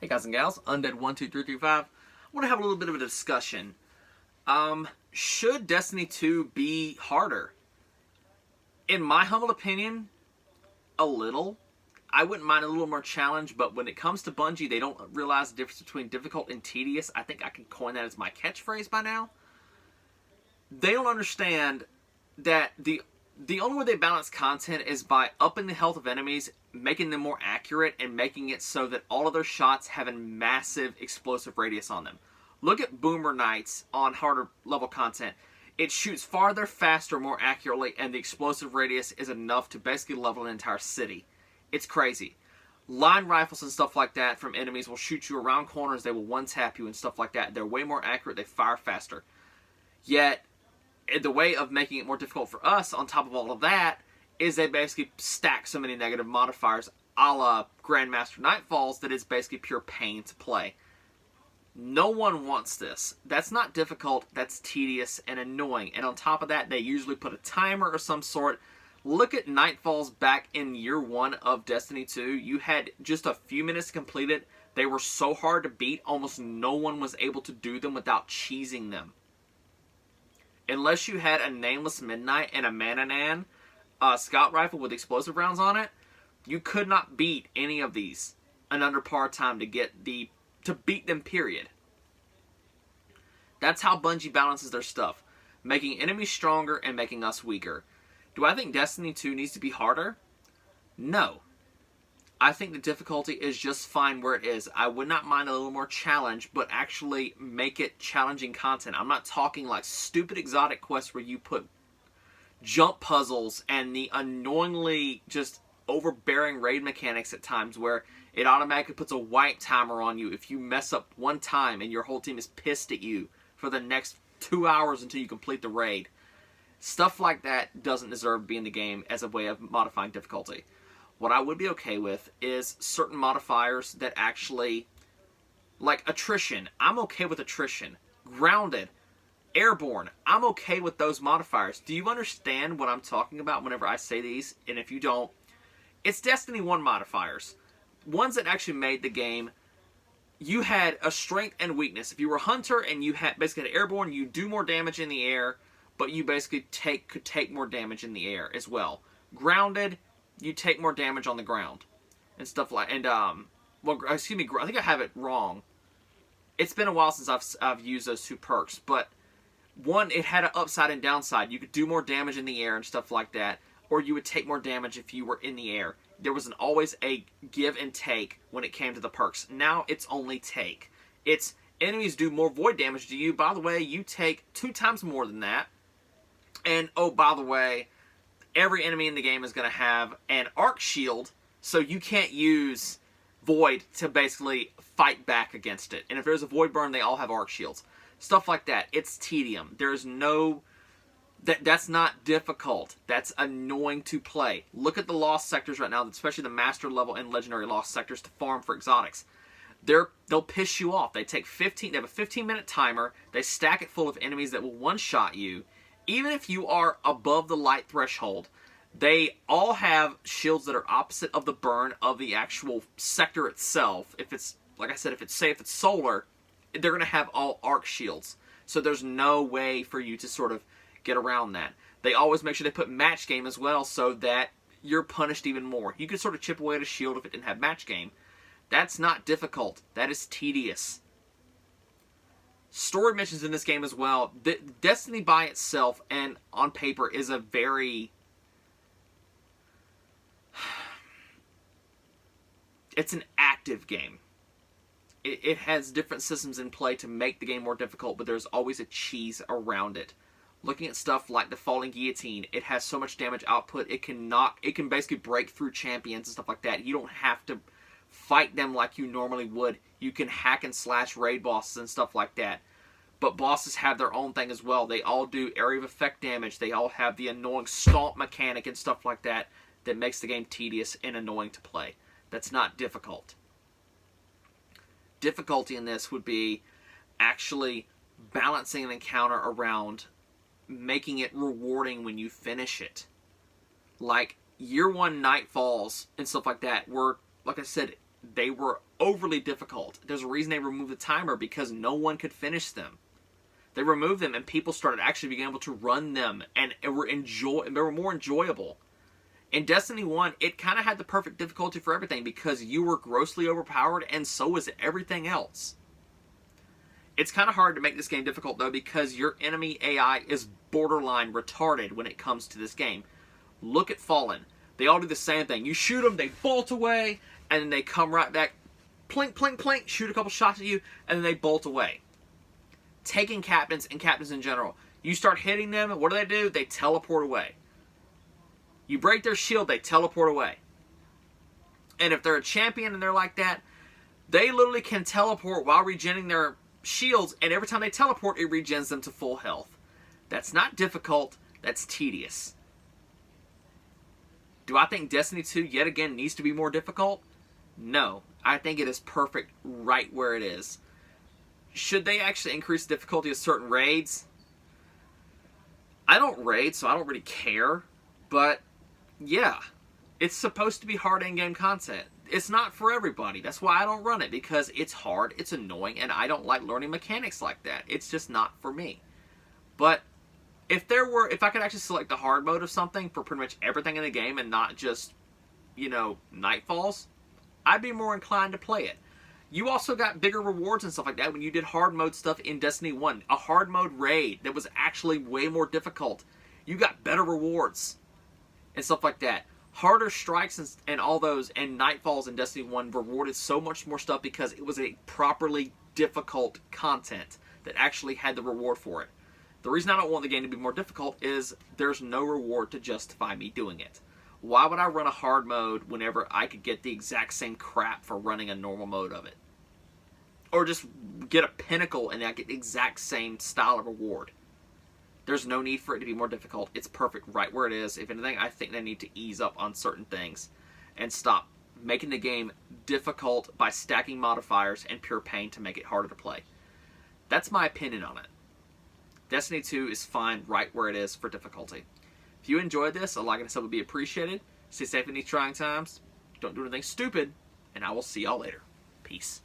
Hey guys and gals, Undead12335. I want to have a little bit of a discussion. Should Destiny 2 be harder? In my humble opinion, a little. I wouldn't mind a little more challenge, but when it comes to Bungie, they don't realize the difference between difficult and tedious. I think I can coin that as my catchphrase by now. They don't understand that the only way they balance content is by upping the health of enemies, making them more accurate, and making it so that all of their shots have a massive explosive radius on them. Look at Boomer Knights on harder level content. It shoots farther, faster, more accurately, and the explosive radius is enough to basically level an entire city. It's crazy. Line rifles and stuff like that from enemies will shoot you around corners, they will one-tap you and stuff like that. They're way more accurate, they fire faster. Yet, the way of making it more difficult for us, on top of all of that, is they basically stack so many negative modifiers a la Grandmaster Nightfalls that it's basically pure pain to play. No one wants this. That's not difficult, that's tedious and annoying. And on top of that, they usually put a timer or some sort. Look at Nightfalls back in year 1 of Destiny 2. You had just a few minutes to complete it. They were so hard to beat, almost no one was able to do them without cheesing them. Unless you had a Nameless Midnight and a Mananan scout rifle with explosive rounds on it, you could not beat any of these in under par time to beat them, period. That's how Bungie balances their stuff. Making enemies stronger and making us weaker. Do I think Destiny 2 needs to be harder? No. I think the difficulty is just fine where it is. I would not mind a little more challenge, but actually make it challenging content. I'm not talking like stupid exotic quests where you put jump puzzles and the annoyingly just overbearing raid mechanics at times where it automatically puts a wipe timer on you if you mess up one time and your whole team is pissed at you for the next 2 hours until you complete the raid. Stuff like that doesn't deserve to be in the game as a way of modifying difficulty. What I would be okay with is certain modifiers that actually, like attrition. I'm okay with attrition. Grounded. Airborne. I'm okay with those modifiers. Do you understand what I'm talking about whenever I say these? And if you don't, it's Destiny 1 modifiers. Ones that actually made the game. You had a strength and weakness. If you were a hunter and you had basically had airborne, you do more damage in the air, but you basically could take more damage in the air as well. Grounded, you take more damage on the ground and stuff like. And well, excuse me, I think I have it wrong. It's been a while since I've used those two perks, but one, it had an upside and downside. You could do more damage in the air and stuff like that, or you would take more damage if you were in the air. There was always a give and take when it came to the perks. Now it's only take. It's enemies do more void damage to you. By the way, you take 2 times more than that. And oh, by the way, every enemy in the game is going to have an arc shield, so you can't use void to basically fight back against it. And if there's a void burn, they all have arc shields. Stuff like that. It's tedium. There's no... That's not difficult. That's annoying to play. Look at the lost sectors right now, especially the master level and legendary lost sectors to farm for exotics. They'll piss you off. They have a 15-minute timer. They stack it full of enemies that will one-shot you. Even if you are above the light threshold, they all have shields that are opposite of the burn of the actual sector itself. If it's, like I said, if it's solar, they're going to have all arc shields. So there's no way for you to sort of get around that. They always make sure they put match game as well so that you're punished even more. You could sort of chip away at a shield if it didn't have match game. That's not difficult. That is tedious. Story missions in this game as well. Destiny by itself and on paper is a very... It's an active game. It has different systems in play to make the game more difficult, but there's always a cheese around it. Looking at stuff like the Falling Guillotine, it has so much damage output, it can basically break through champions and stuff like that. You don't have to fight them like you normally would. You can hack and slash raid bosses and stuff like that. But bosses have their own thing as well. They all do area of effect damage. They all have the annoying stomp mechanic and stuff like that that makes the game tedious and annoying to play. That's not difficult. Difficulty in this would be actually balancing an encounter around making it rewarding when you finish it. Like, year 1 Nightfalls and stuff like that were, like I said, they were overly difficult. There's a reason they removed the timer, because no one could finish them. They removed them and people started actually being able to run them, and they were more enjoyable. In Destiny 1, it kind of had the perfect difficulty for everything because you were grossly overpowered and so was everything else. It's kind of hard to make this game difficult though because your enemy AI is borderline retarded when it comes to this game. Look at Fallen. They all do the same thing. You shoot them, they bolt away, and then they come right back, plink, plink, plink, shoot a couple shots at you, and then they bolt away. Taking captains and captains in general. You start hitting them, and what do? They teleport away. You break their shield, they teleport away. And if they're a champion and they're like that, they literally can teleport while regenerating their shields, and every time they teleport, it regens them to full health. That's not difficult, that's tedious. Do I think Destiny 2 yet again needs to be more difficult? No. I think it is perfect right where it is. Should they actually increase the difficulty of certain raids? I don't raid, so I don't really care. But, yeah. It's supposed to be hard in-game content. It's not for everybody. That's why I don't run it, because it's hard, it's annoying, and I don't like learning mechanics like that. It's just not for me. But if I could actually select the hard mode of something for pretty much everything in the game and not just, Nightfalls, I'd be more inclined to play it. You also got bigger rewards and stuff like that when you did hard mode stuff in Destiny 1. A hard mode raid that was actually way more difficult. You got better rewards and stuff like that. Harder strikes and all those and Nightfalls in Destiny 1 rewarded so much more stuff because it was a properly difficult content that actually had the reward for it. The reason I don't want the game to be more difficult is there's no reward to justify me doing it. Why would I run a hard mode whenever I could get the exact same crap for running a normal mode of it? Or just get a pinnacle and I get the exact same style of reward. There's no need for it to be more difficult. It's perfect right where it is. If anything, I think they need to ease up on certain things and stop making the game difficult by stacking modifiers and pure pain to make it harder to play. That's my opinion on it. Destiny 2 is fine right where it is for difficulty. If you enjoyed this, a like and a sub would be appreciated. Stay safe in these trying times. Don't do anything stupid, and I will see y'all later. Peace.